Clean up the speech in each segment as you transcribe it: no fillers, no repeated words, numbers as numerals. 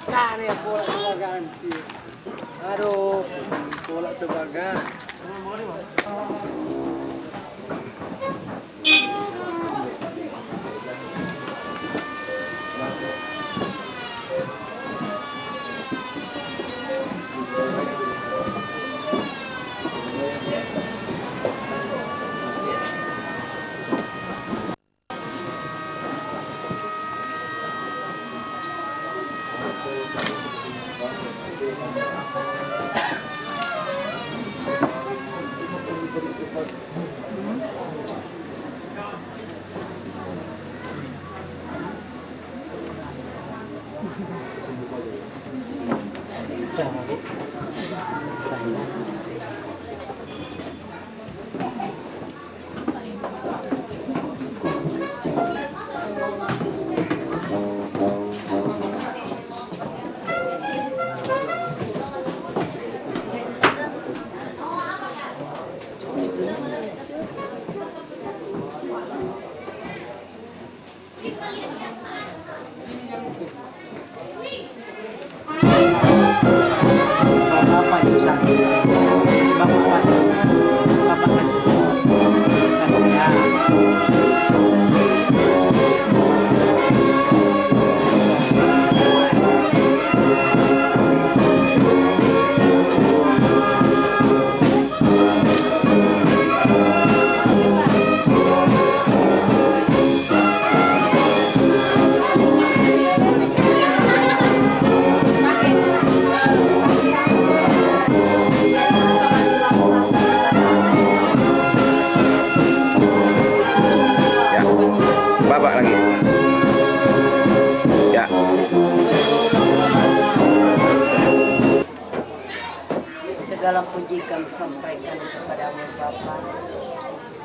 Nah, nih bola coba ganti. Aduh, bola coba ganti. Bapak itu satu. Bapak kasih. Bapak kasih. Kasih ya. Bapak lagi. Ya. Segala puji kami sampaikan kepadamu Bapa,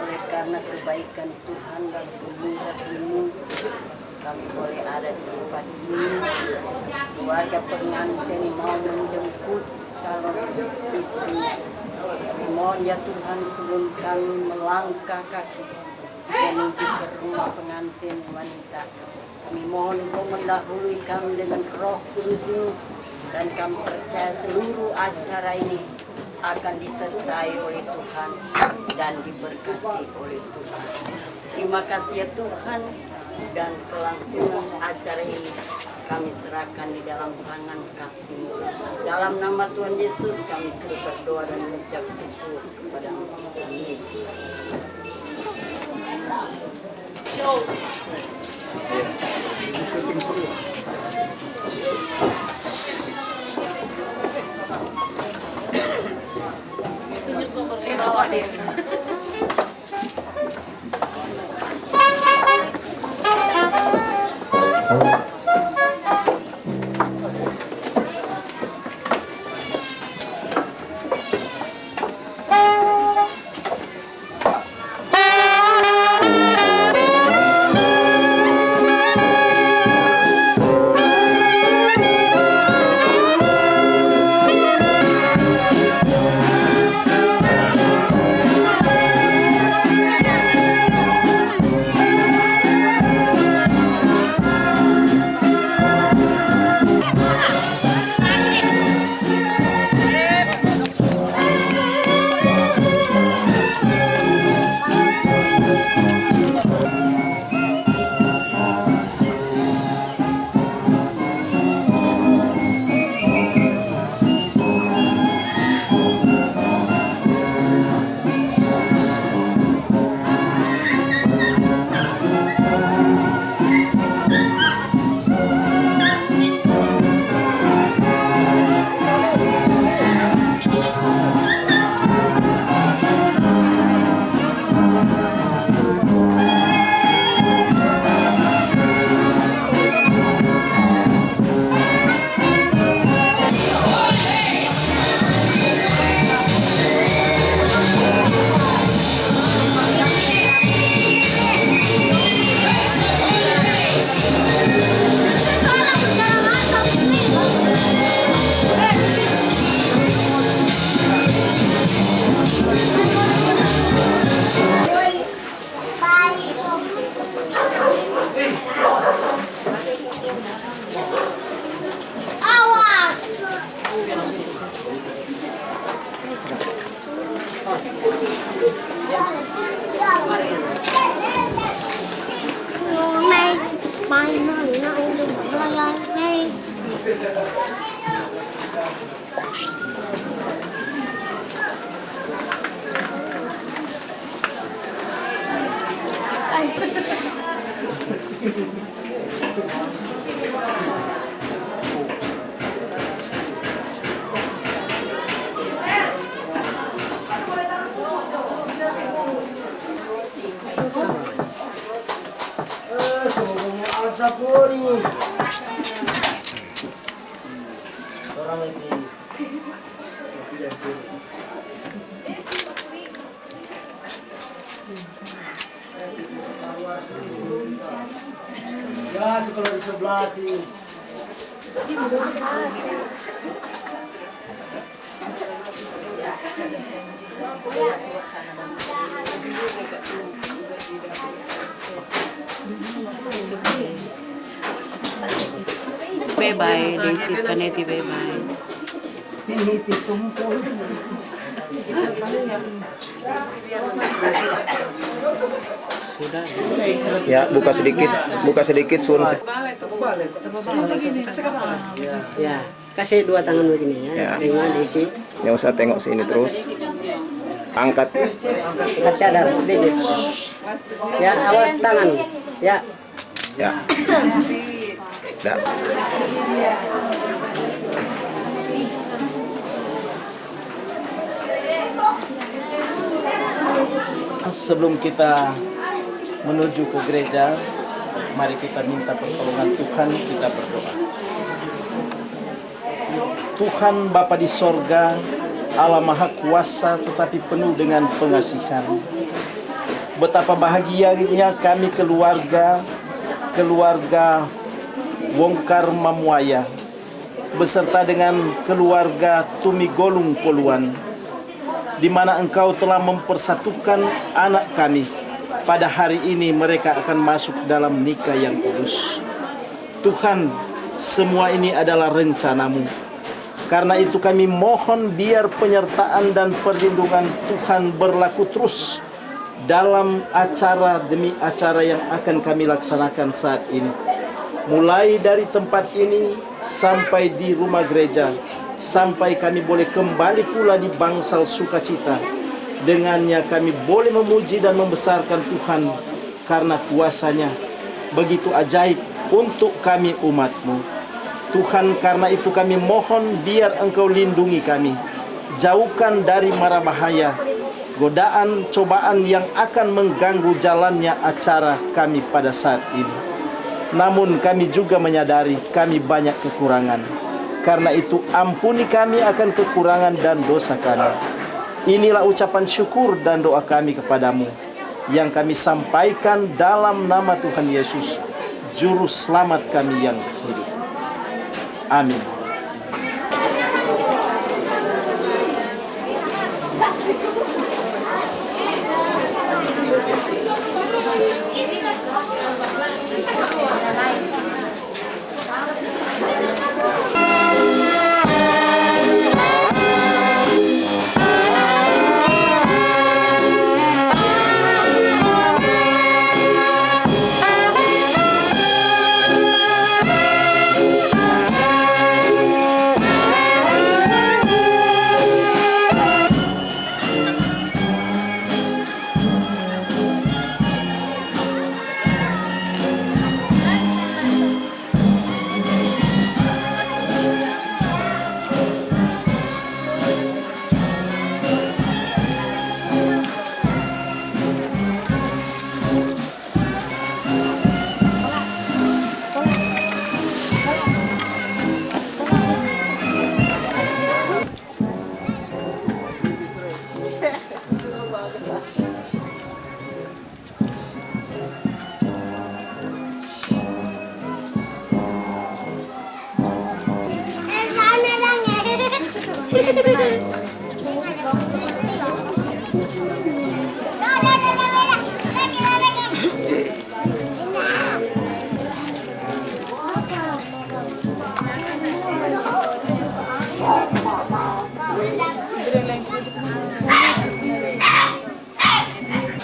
oleh karena kebaikan Tuhan dan kemurahan-Mu kami boleh ada di tempat ini. Keluarga pengantin mau menjemput calon istri. Kami mohon ya Tuhan, sebelum kami melangkah kaki menuju ke rumah pengantin wanita, kami mohon Engkau mendahului kami dengan Roh Kudus-Mu, dan kami percaya seluruh acara ini akan disertai oleh Tuhan dan diberkati oleh Tuhan. Terima kasih ya Tuhan, dan kelangsungan acara ini kami serahkan di dalam tangan kasih-Mu. Dalam nama Tuhan Yesus kami sudah berdoa dan mengucap syukur kepada-Mu. Amin. Awas. Mày mày nó mày Sapuri. Orang masih. Ya, sekolah di sebelah sih. Bye-bye, Daisy Paneti, bye-bye. Ya, buka sedikit sun. Ya, kasih dua tangan begini ya. Ya. Terima diisi. Nggak usah tengok sini terus. Angkat. Angkat cadar sedikit. Ya, awas tangan. Ya. Ya. Dah. Sebelum kita menuju ke gereja, mari kita minta pertolongan Tuhan, kita berdoa. Tuhan Bapa di sorga, Allah Maha Kuasa tetapi penuh dengan pengasihan. Betapa bahagianya kami keluarga Wongkar Mamuaya beserta dengan keluarga Tumigolung Poluan, di mana Engkau telah mempersatukan anak kami. Pada hari ini mereka akan masuk dalam nikah yang kudus. Tuhan, semua ini adalah rencanamu. Karena itu kami mohon biar penyertaan dan perlindungan Tuhan berlaku terus dalam acara demi acara yang akan kami laksanakan saat ini. Mulai dari tempat ini sampai di rumah gereja, sampai kami boleh kembali pula di bangsal sukacita. Dengannya kami boleh memuji dan membesarkan Tuhan karena kuasanya begitu ajaib untuk kami umat-Mu. Tuhan, karena itu kami mohon biar Engkau lindungi kami, jauhkan dari mara bahaya, godaan, cobaan yang akan mengganggu jalannya acara kami pada saat ini. Namun kami juga menyadari kami banyak kekurangan. Karena itu ampuni kami akan kekurangan dan dosa kami. Inilah ucapan syukur dan doa kami kepadamu yang kami sampaikan dalam nama Tuhan Yesus, Juru Selamat kami yang hidup. Amin.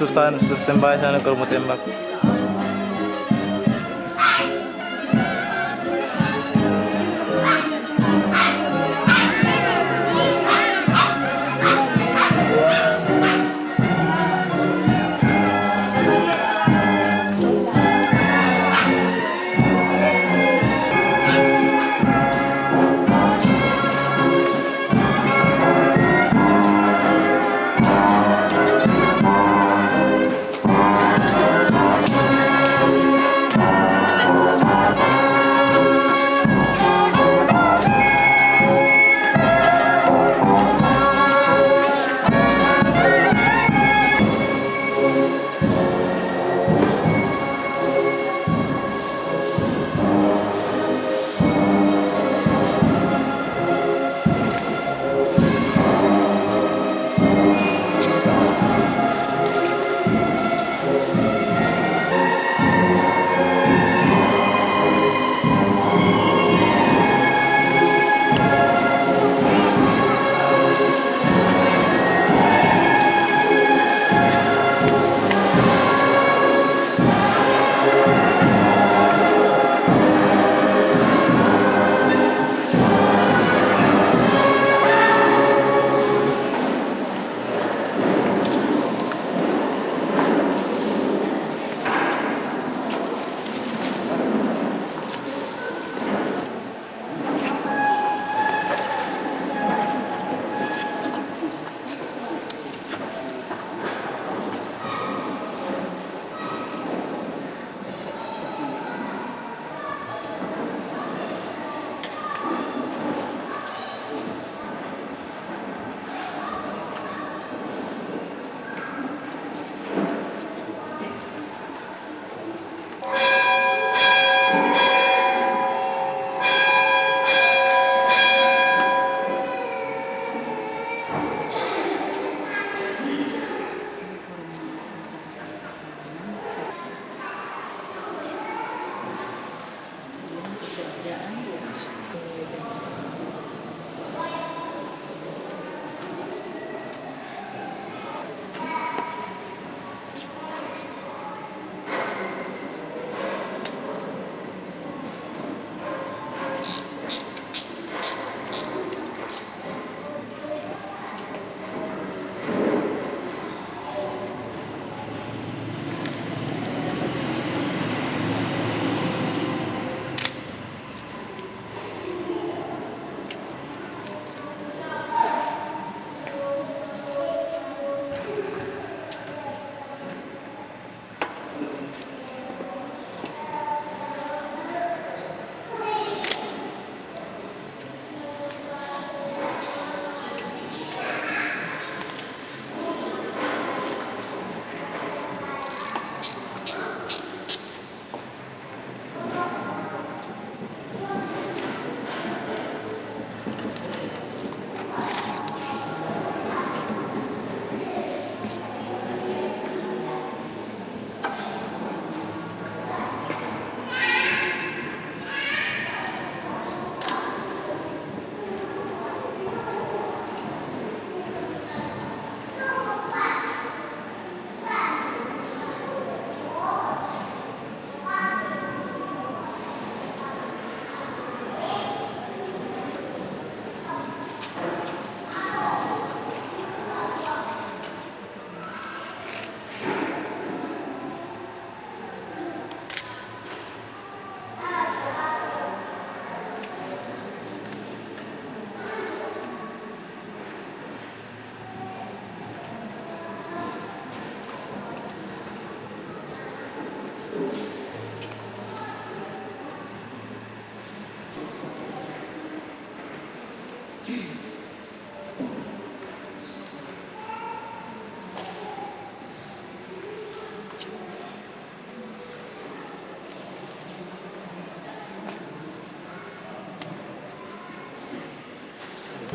standby sana kalau mau tembak.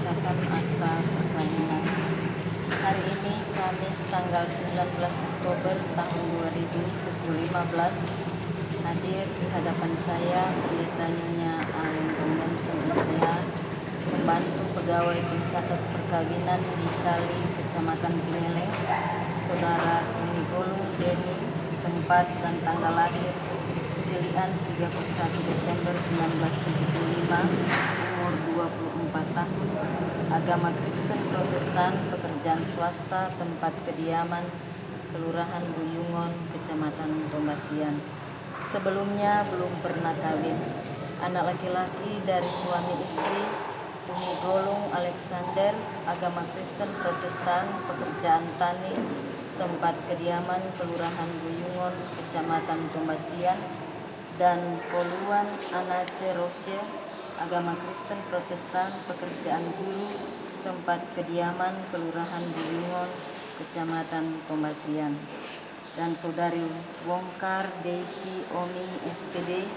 Catat akta perkawinan. Hari ini Kamis tanggal 19 Oktober tahun 2015 hadir di hadapan saya Pendeta Nyonya Alun Gendong SDA, membantu pegawai pencatat perkawinan di Kali Kecamatan Pineleng, Saudara Tumi Golung Deni, tempat dan tanggal lahir Silian 31 Desember 1975, umur 24 tahun, agama Kristen Protestan, pekerjaan swasta, tempat kediaman Kelurahan Buyungon, Kecamatan Tombasian. Sebelumnya belum pernah kawin. Anak laki-laki dari suami istri Tumi Golung Alexander, agama Kristen Protestan, pekerjaan tani, tempat kediaman Kelurahan Buyungon, Kecamatan Tombasian, dan Poluan Anace Rose, agama Kristen Protestan, pekerjaan guru, tempat kediaman Kelurahan Buyungon, Kecamatan Tombasian. Dan saudari Wongkar Daisy Omi SPD,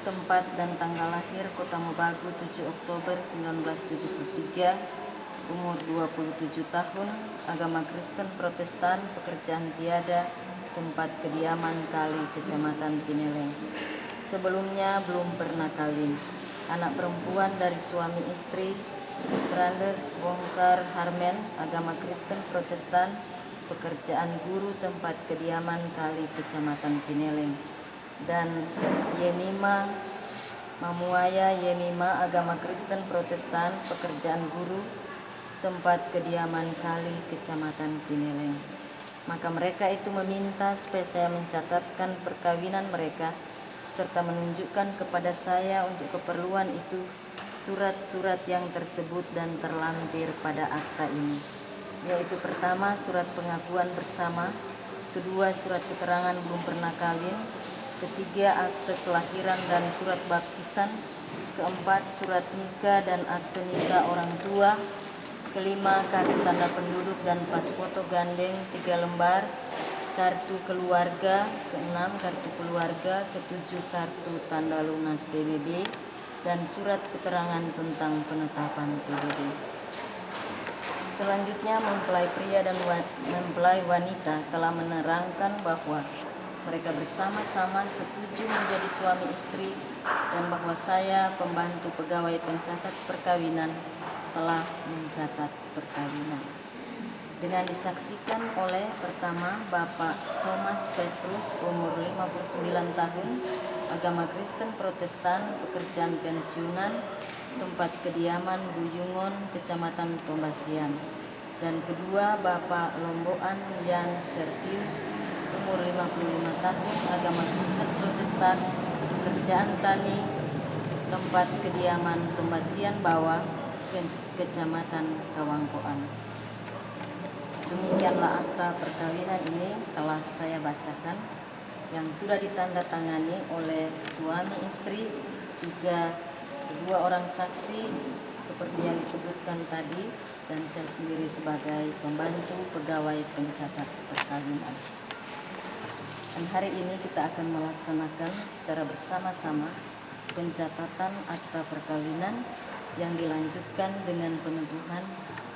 tempat dan tanggal lahir Kota Mobagu 7 Oktober 1973, umur 27 tahun, agama Kristen Protestan, pekerjaan tiada, tempat kediaman Kali, Kecamatan Pineleng. Sebelumnya belum pernah kawin. Anak perempuan dari suami istri Tranders Wongkar Harmen, agama Kristen Protestan, pekerjaan guru, tempat kediaman Kali, Kecamatan Pineleng. Dan Yemima Mamuaya Yemima, agama Kristen Protestan, pekerjaan guru, tempat kediaman Kali, Kecamatan Pineleng. Maka mereka itu meminta supaya saya mencatatkan perkawinan mereka serta menunjukkan kepada saya untuk keperluan itu surat-surat yang tersebut dan terlampir pada akta ini, yaitu pertama surat pengakuan bersama, kedua surat keterangan belum pernah kawin, ketiga akte kelahiran dan surat baptisan, keempat surat nikah dan akte nikah orang tua, kelima kartu tanda penduduk dan pas foto gandeng 3 lembar, kartu keluarga, keenam kartu keluarga, ketujuh kartu tanda lunas PBB, dan surat keterangan tentang penetapan PBB. Selanjutnya mempelai pria dan mempelai wanita telah menerangkan bahwa mereka bersama-sama setuju menjadi suami istri dan bahwa saya, pembantu pegawai pencatat perkawinan, telah mencatat perkawinan. Dengan disaksikan oleh pertama Bapak Thomas Petrus, umur 59 tahun, agama Kristen Protestan, pekerjaan pensiunan, tempat kediaman Buyungon, Kecamatan Tombasian. Dan kedua Bapak Lomboan Yan Servius, umur 55 tahun, agama Kristen Protestan, pekerjaan tani, tempat kediaman Tombasian Bawah, Kecamatan Kawangkoan. Demikianlah akta perkawinan ini telah saya bacakan, yang sudah ditandatangani oleh suami istri, juga kedua orang saksi seperti yang disebutkan tadi, dan saya sendiri sebagai pembantu pegawai pencatat perkawinan. Dan hari ini kita akan melaksanakan secara bersama-sama pencatatan akta perkawinan yang dilanjutkan dengan peneguhan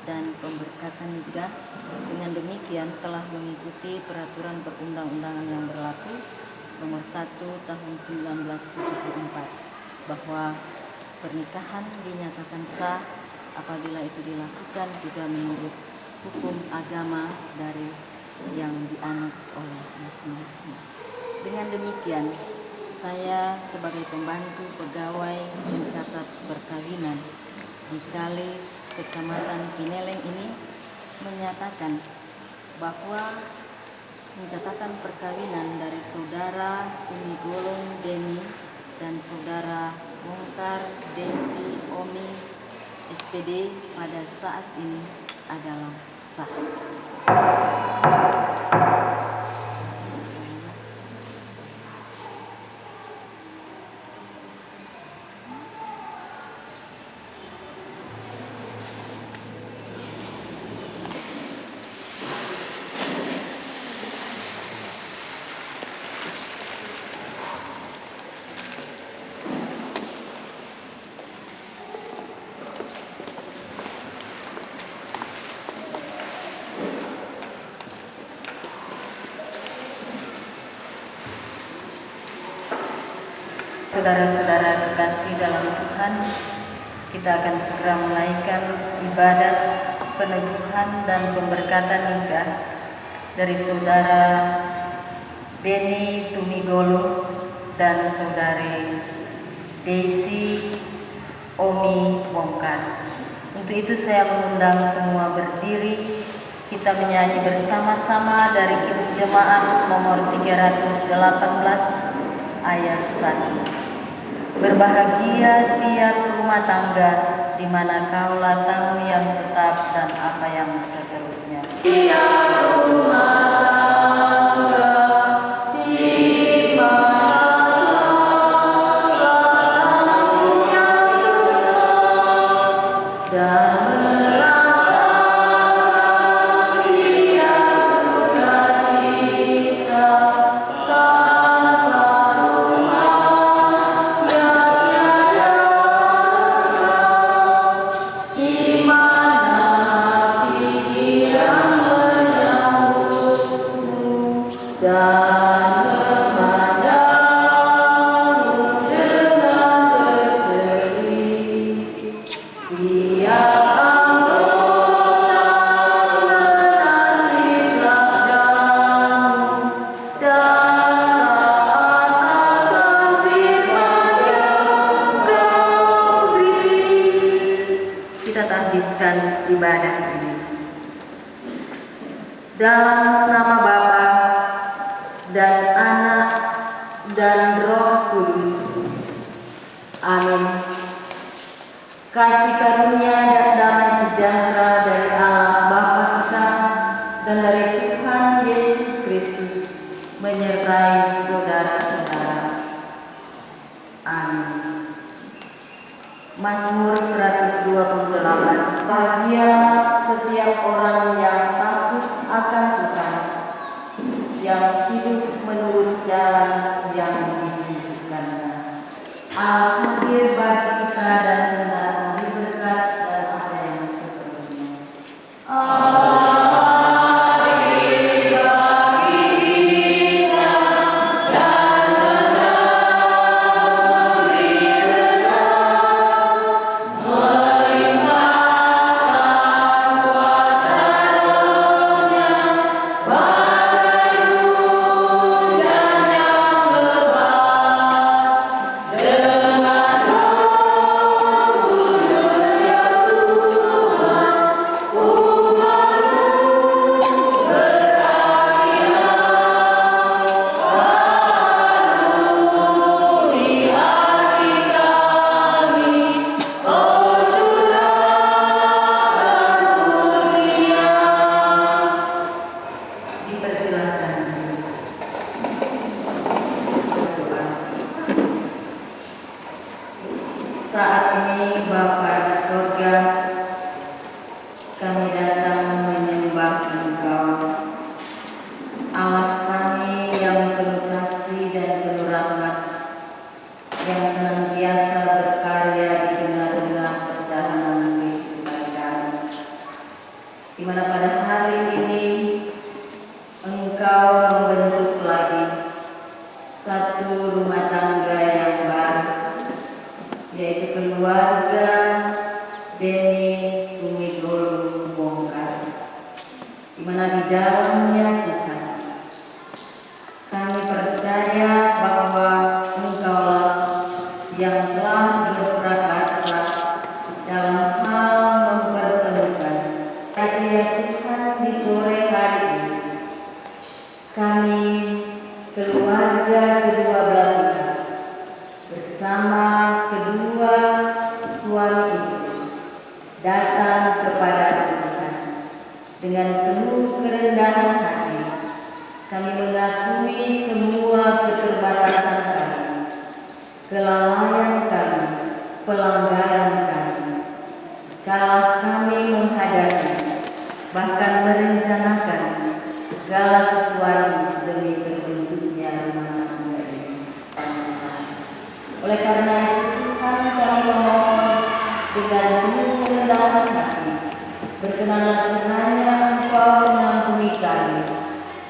dan pemberkatan nikah. Dengan demikian telah mengikuti peraturan perundang-undangan yang berlaku nomor 1 tahun 1974, bahwa pernikahan dinyatakan sah apabila itu dilakukan juga menurut hukum agama dari yang dianut oleh masing-masing. Dengan demikian, saya sebagai pembantu pegawai pencatat perkawinan di Kali, Kecamatan Pineleng ini menyatakan bahwa pencatatan perkawinan dari saudara Tumi Golung Deni dan saudara Wongkar Daisy Omi SPD pada saat ini adalah sah. Saudara-saudara kekasih dalam Tuhan, kita akan segera menaikkan ibadat peneguhan dan pemberkatan nikah dari saudara Denny Tumigolo dan saudari Daisy Omi Bongkar. Untuk itu saya mengundang semua berdiri, kita menyanyi bersama-sama dari Kidung Jemaat nomor 318 ayat 1. Berbahagia tiap rumah tangga di mana kaulah tamu yang tetap dan apa yang seterusnya. Kita tampilkan ibadah ini dalam nama Bapa dan Anak dan Roh Kudus. Amin. Kasih karunia dan damai sejahtera dari Allah Bapa kita dan dari Tuhan Yesus Kristus menyertai saudara-saudara. Amin. Mazmur 128. Bahagia setiap orang yang takut akan Tuhan, yang hidup menurut jalan yang ditunjukkannya. Allah hadir bagi kita dan hendak memberi berkat dan apa yang seterusnya. Saat ini Bapa di surga, kami datang menyembah Engkau, Allah kami yang penuh kasih dan penuh rahmat, yang senantiasa berkarya di tengah-tengah perjalanan kehidupan kami. Di mana pada hari ini Engkau membentuk lagi satu rumah tangga yang baru, yaitu keluarga Denny Tumigolo Bongkar, di mana di dalamnya Tuhan kami percaya bahwa Engkaulah yang telah berprakarsa dalam hal mempertemukan hadirat Tuhan di sore hari ini. Kami keluarga kedua belah pihak bersama kedua suami istri datang kepada Tuhan dengan penuh kerendahan hati. Kami mengakui semua keterbatasan kami, kelalaian kami, pelanggaran kami. Kalau kami menghadapi bahkan merencanakan segala sesuatu demi terbentuknya rumah tangga ini. Oleh karena itu Tuhan, kami memohon dengan penuh kerendahan hati, berkenanlah kiranya Engkau mengampuni kami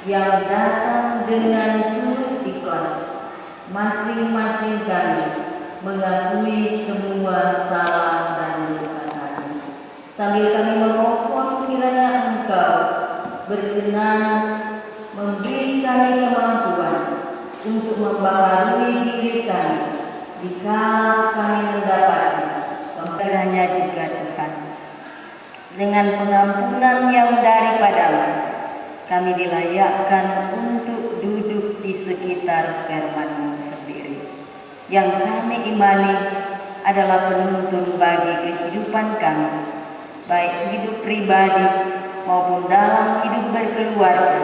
yang datang dengan tulus ikhlas, masing-masing kami mengakui semua salah dan dosa kami, sambil kami memohon kiranya Engkau berkenan kami kemampuan untuk membaharui diri kami dikala kami mendapati pemberiannya juga Tuhan. Dengan pengampunan yang daripadamu, kami dilayakkan untuk duduk di sekitar firman-Mu sendiri, yang kami imani adalah penuntun bagi kehidupan kami, baik hidup pribadi maupun dalam hidup berkeluarga,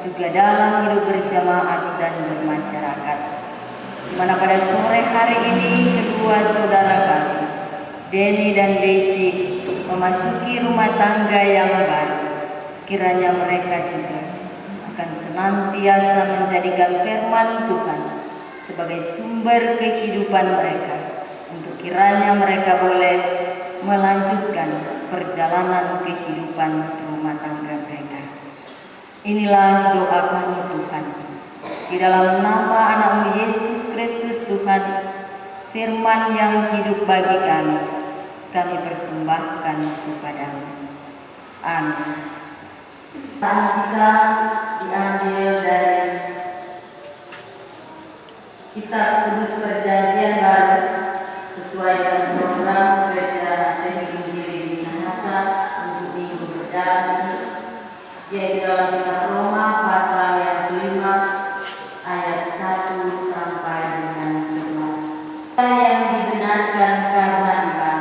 juga dalam hidup berjamaat dan bermasyarakat. Di mana pada sore hari ini kedua saudara kami, Denny dan Daisy, memasuki rumah tangga yang baru. Kiranya mereka juga akan senantiasa menjadikan firman Tuhan sebagai sumber kehidupan mereka, untuk kiranya mereka boleh melanjutkan perjalanan kehidupan rumah tangga mereka. Inilah doa kami Tuhan, di dalam nama Anak-Mu Yesus Kristus Tuhan, firman yang hidup bagi kami persembahkan kepadamu. Amin. Saat kita diambil dari Kitab Kudus Perjanjian Baru sesuai dengan program gereja Semi Injili di Minahasa untuk minggu berjalan ini, yaitu dalam kitab Roma pasal yang kelima ayat 1 sampai dengan 11. Kita yang dibenarkan karena iman,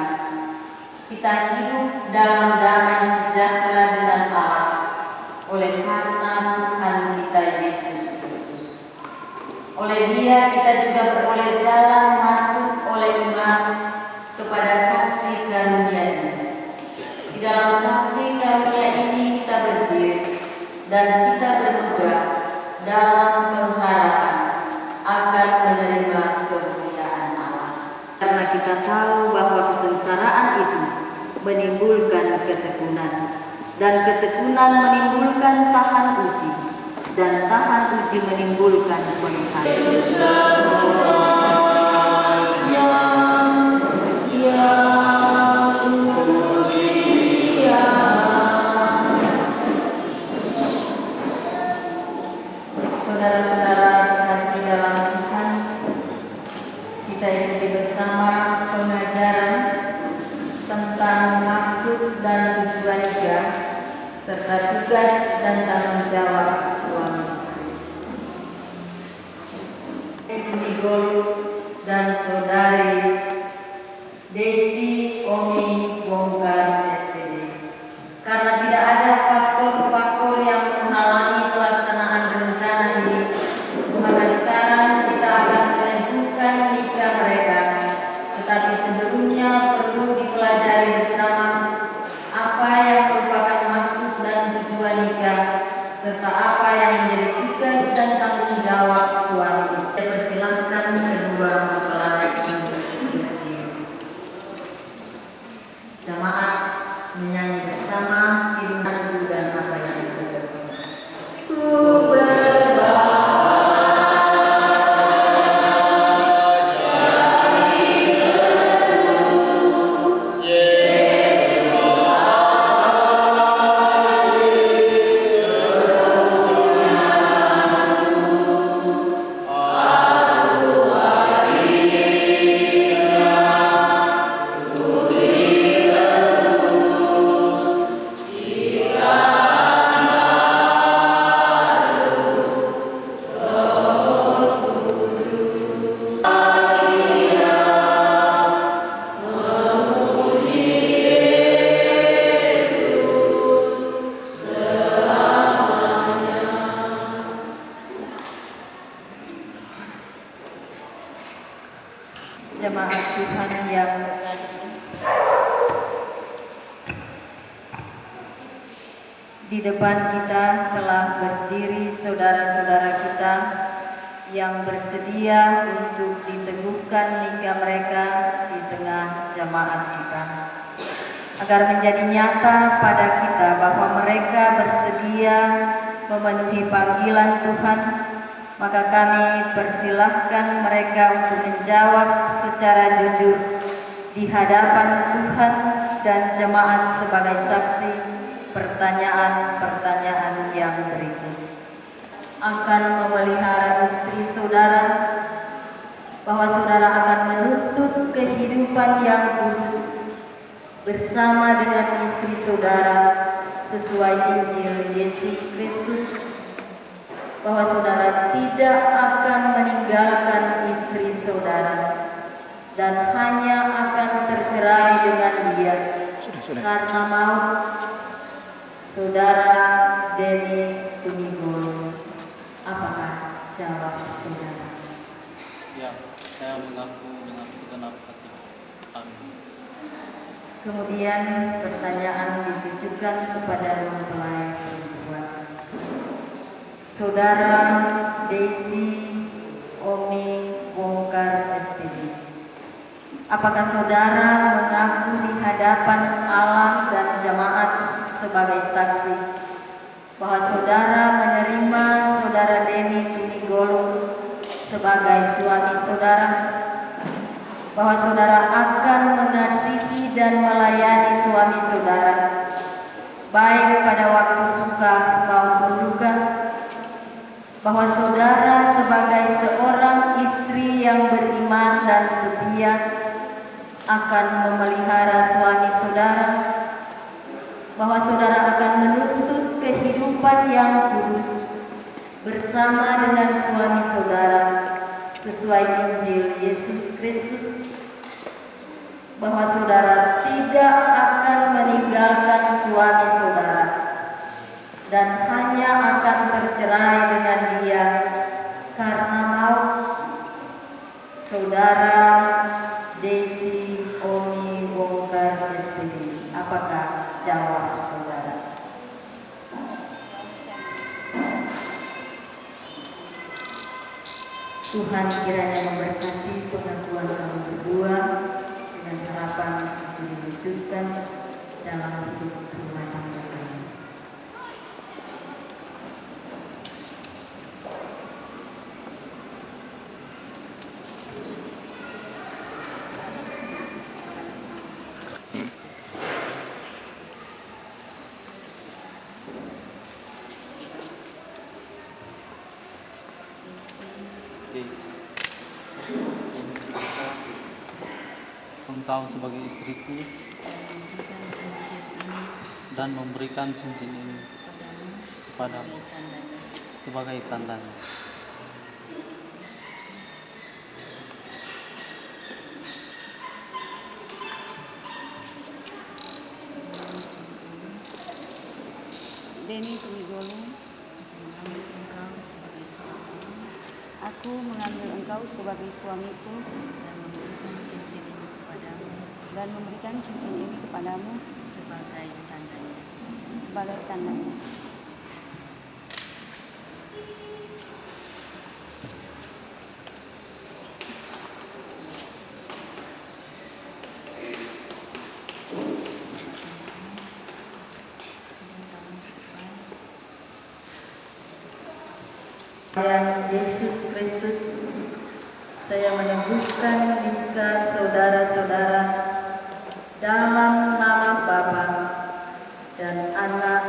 kita hidup dalam damai sejahtera dengan Allah oleh karena Tuhan kita Yesus Kristus. Oleh Dia kita juga beroleh jalan masuk oleh iman kepada kasih karunia-Nya. Di dalam kasih karunia ini kita berdiri dan kita bermegah dalam pengharapan akan menerima kemuliaan Allah. Karena kita tahu bahwa kesengsaraan itu menimbulkan ketekunan, dan ketekunan menimbulkan tahan uji, dan tahan uji menimbulkan Saudara-saudara kasih dalam Tuhan, kita ikuti bersama pengajaran tentang maksud dan tujuan nikah serta tugas dan tanggung jawab suami istri. Umi Golu dan saudari Desi Omi Bongkar SPD. Karena tidak ada faktor-faktor yang menghalangi pelaksanaan rencana ini, maka sekarang kita akan meneguhkan nikah mereka. Tetapi sebelumnya perlu dipelajari bersama apa yang merupakan maksud dan tujuan nikah, serta apa yang menjadi tugas dan tanggung jawab suami. Saya persilahkan kedua mempelai untuk berdiri. Jamaah menyanyi bersama himne dan apa yang disebut. Ku jemaat Tuhan yang terkasih, di depan kita telah berdiri saudara-saudara kita yang bersedia untuk diteguhkan nikah mereka di tengah jemaat kita. Agar menjadi nyata pada kita bahwa mereka bersedia memenuhi panggilan Tuhan, maka kami persilahkan mereka untuk menjawab secara jujur di hadapan Tuhan dan jemaat sebagai saksi pertanyaan-pertanyaan yang berikut. akan memelihara istri saudara, bahwa saudara akan menuntut kehidupan yang kudus bersama dengan istri saudara sesuai Injil Yesus Kristus, bahwa saudara tidak akan meninggalkan istri saudara dan hanya akan tercerai dengan dia karena maut. Saudara Denny Tumigolo, apakah jawab saudara? Ya, saya mengaku dengan segenap hati. Amin. Kemudian pertanyaan ditujukan kepada mempelai perempuan. Saudara Desi Omi Wongkar SPD, apakah saudara mengaku di hadapan Allah dan jemaat sebagai saksi bahwa saudara menerima saudara Denny Tumigolo sebagai suami saudara, bahwa saudara akan mengasihi dan melayani suami saudara baik pada waktu suka maupun duka, bahwa saudara sebagai seorang istri yang beriman dan setia akan memelihara suami saudara, bahwa saudara akan menuntut kehidupan yang kudus bersama dengan suami saudara sesuai Injil Yesus Kristus, bahwa saudara tidak akan meninggalkan suami saudara dan hanya akan tercerai dengan dia karena maut. Saudara Desi Omi Wongkar SPD, apakah jawab saudara? Tuhan kiranya memberkati pengakuan kamu berdua dengan harapan itu diwujudkan dalam hidup rumah tangga kamu. Engkau sebagai istriku dan memberikan cincin ini padamu sebagai tandanya. Denny Tumigolo, aku mengambil engkau sebagai suamiku dan memberikan cincin ini kepadamu sebagai tandanya. Tuhan Yesus Kristus, saya menebuskan duka saudara-saudara dalam nama Bapa dan Anak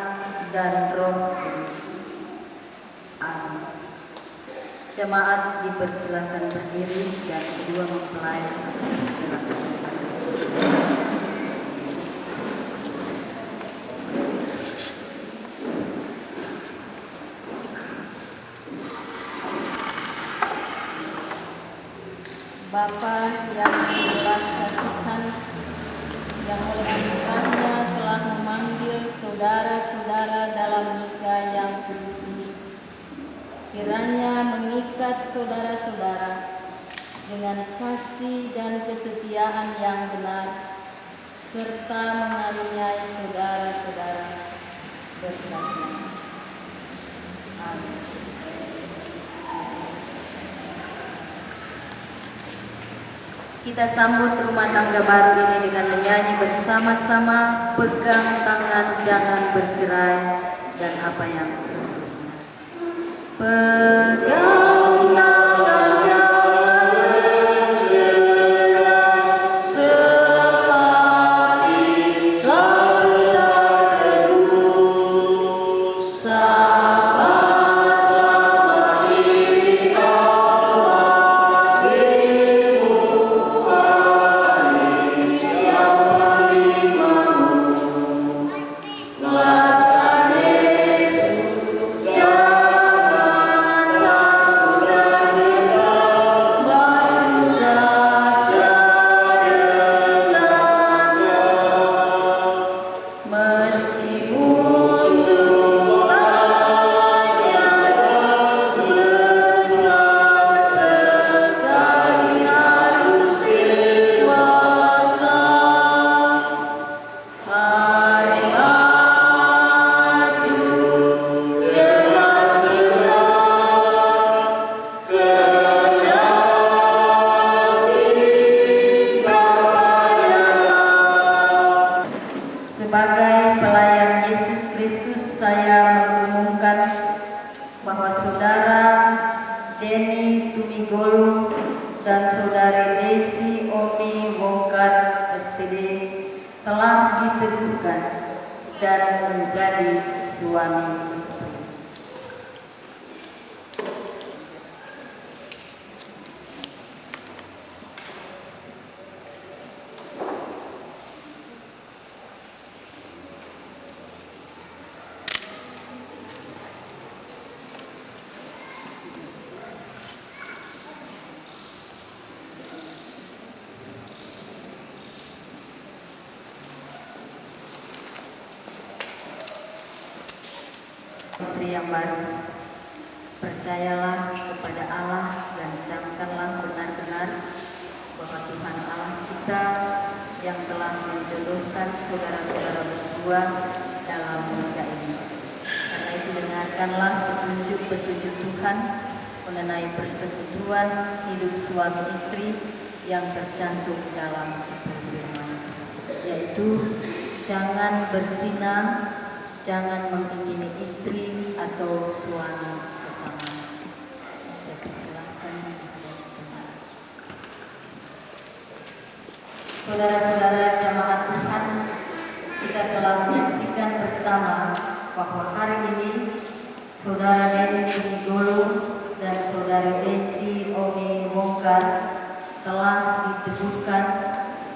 dan Roh Kudus. Amin. Jemaat dipersilakan berdiri dan kedua mempelai silakan. Bapa yang belas kasihan, yang oleh anugerahnya telah memanggil saudara-saudara dalam nikah yang kudus ini, kiranya mengikat saudara-saudara dengan kasih dan kesetiaan yang benar, serta mengaruniai saudara-saudara berkah. Amin. Kita sambut rumah tangga baru ini dengan menyanyi bersama-sama, pegang tangan jangan bercerai, dan apa yang seterusnya. Pegang tangan jangan bercerai, sehari tak teduh, sama-sama dan saudari Desi Omi Wongkar SPD telah diteguhkan dan menjadi suami istri. Istri yang baru, percayalah kepada Allah dan camkanlah benar-benar bahwa Tuhan Allah kita yang telah menjodohkan saudara-saudara berdua dalam menikah ini. Karena itu dengarkanlah petunjuk-petunjuk Tuhan mengenai persekutuan hidup suami istri yang tercantum dalam 10 firman, yaitu jangan berzina, jangan mengingini istri atau suami sesama. Saya persilahkan jemaat. Saudara-saudara jemaat Tuhan, kita telah menyaksikan bersama bahwa hari ini Saudara Denny Tumigolo dan Saudari Desi Omi Wongkar telah diteguhkan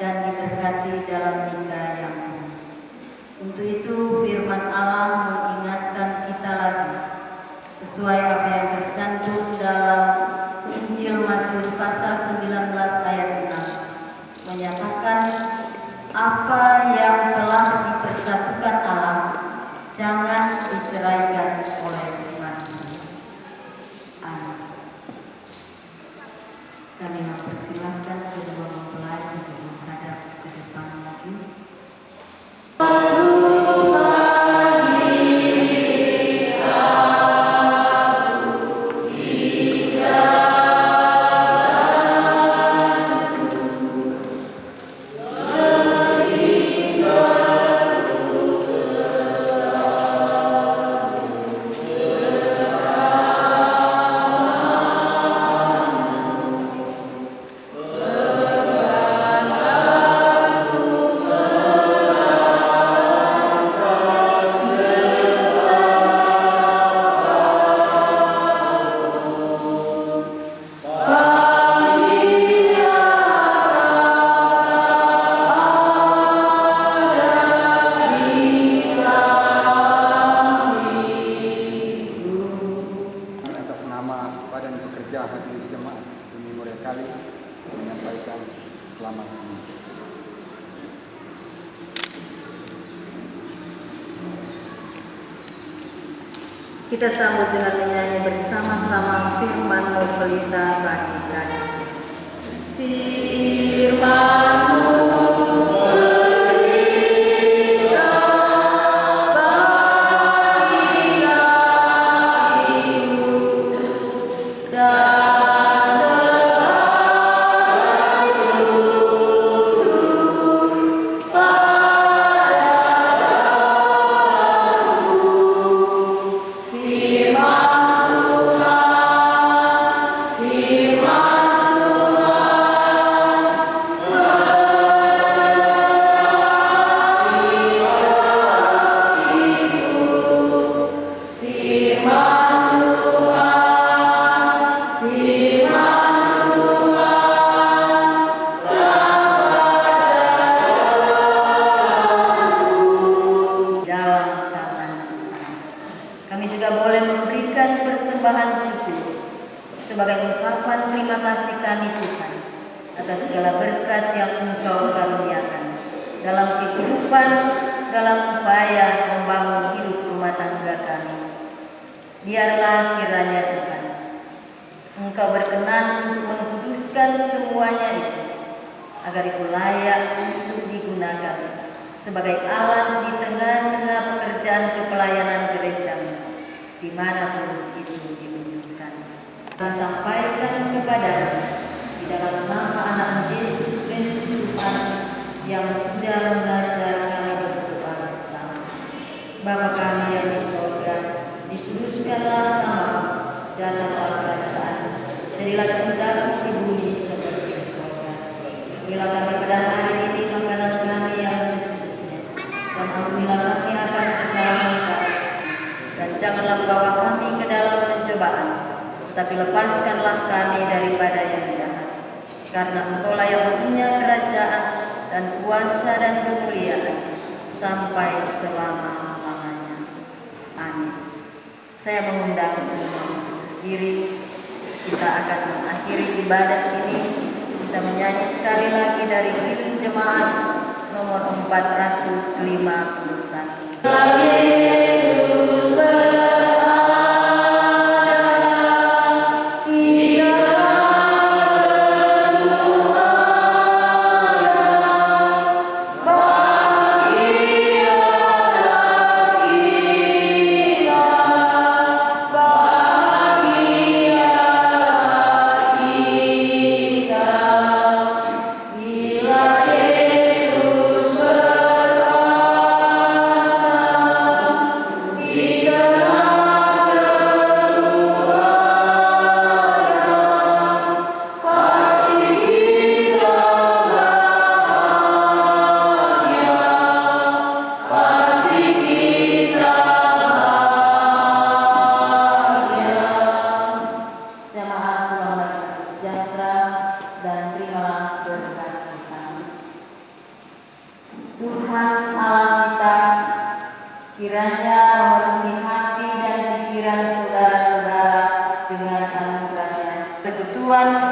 dan diberkati dalam nikah yang kudus. Untuk itu firman Allah mengingatkan kita lagi sesuai apa yang tercantum dalam Injil Matius pasal 19 ayat 6, menyatakan apa yang telah dipersatukan Allah jangan diceraikan oleh manusia. Amin. Kami mempersilahkan kedua mempelai untuk menghadap ke depan lagi. Kita sambut dengan menyanyi bersama-sama firman-Mu pelita bagi kami. Firman-Mu pelita bagi kami dan sebagai ungkapan terima kasih kami Tuhan atas segala berkat yang Engkau karuniakan dalam kehidupan, dalam upaya membangun hidup rumah tangga kami. Biarlah kiranya Tuhan Engkau berkenan untuk mengkuduskan semuanya itu, agar itu layak untuk digunakan sebagai alat di tengah-tengah pekerjaan kepelayanan gereja dimanapun itu ditunjukkan. Kami sampaikan kepada di dalam nama anak Yesus Kristus Tuhan yang sudah mengajar kami berdoa bersama. Bapa kami yang di surga, dikuduskanlah namamu, datanglah kerajaan, jadilah kehendakmu di bumi Tetapi lepaskanlah kami daripada yang jahat. Karena Engkaulah yang mempunyai kerajaan dan kuasa dan kemuliaan sampai selama-lamanya. Amin. Saya mengundang semua berdiri. Kita akan mengakhiri ibadah ini. Kita menyanyi sekali lagi dari Ritme Jemaat nomor 451. Yesus Tuhan Allah kita, kiranya memenuhi hati dan pikiran saudara-saudara dengan anugerah-Nya. Persekutuan